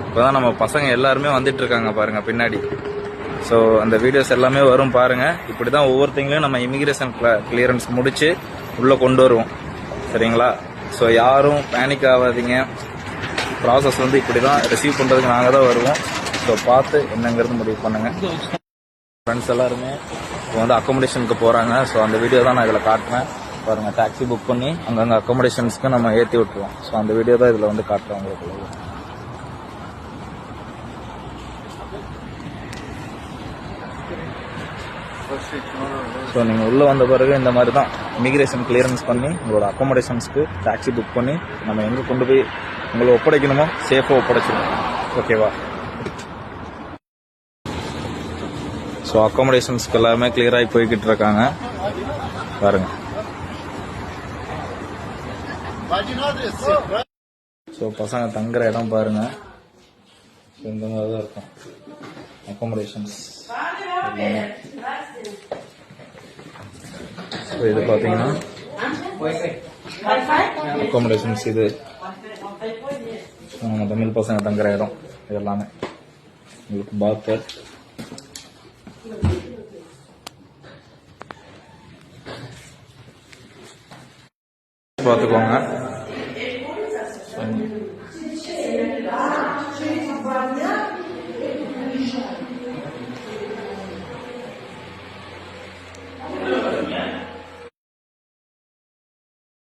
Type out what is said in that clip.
இப்போதான் நம்ம பசங்க எல்லாருமே வந்துட்டு இருக்காங்க பாருங்க பின்னாடி. ஸோ அந்த வீடியோஸ் எல்லாமே வரும் பாருங்க. இப்படி தான் ஒவ்வொருத்தைங்களையும் நம்ம இமிகிரேஷன் கிளியரன்ஸ் முடிச்சு உள்ளே கொண்டு வருவோம். சரிங்களா? ஸோ யாரும் பேனிக் ஆகாதீங்க. ப்ராசஸ் வந்து இப்படி தான் ரிசீவ் பண்ணுறதுக்கு நாங்கள் தான் வருவோம். ஸோ பார்த்து என்னங்கிறது முடிவு பண்ணுங்க. ஃப்ரெண்ட்ஸ் எல்லாருமே இப்போ வந்து அக்கோமடேஷனுக்கு போகிறாங்க. ஸோ அந்த வீடியோ தான் நான் இதில் காட்டுறேன் பாருங்கள். டாக்ஸி புக் பண்ணி அங்கங்கே அக்கோமடேஷன்ஸ்க்கு நம்ம ஏற்றி விட்டுருவோம். ஸோ அந்த வீடியோ தான் இதில் வந்து காட்டுறேன் உங்களுக்கு. ஸோ நீங்கள் உள்ளே வந்த பிறகு இந்த மாதிரி தான் இமிகிரேஷன் கிளியரன்ஸ் பண்ணி உங்களோட அக்கோமடேஷன்ஸ்க்கு டாக்ஸி புக் பண்ணி நம்ம எங்கே கொண்டு போய் உங்களை ஒப்படைக்கணுமோ சேஃபாக ஒப்படைச்சிடுவோம். ஓகேவா? ஸோ அக்கோமடேஷன்ஸ்க்கு எல்லாருமே கிளியராகி போய்கிட்டு இருக்காங்க பாருங்க. ஸோ பசங்க தங்குற இடம் பாருங்க. இந்த மாதிரி தான் இருக்கும் அக்கோமடேஷன்ஸ் எல்லாமே. ஸோ இது பார்த்தீங்கன்னா அக்கோமடேஷன்ஸ். இது நம்ம தமிழ் பசங்க தங்குற இடம். இது எல்லாமே உங்களுக்கு பாத்து பார்த்துக்கோங்க.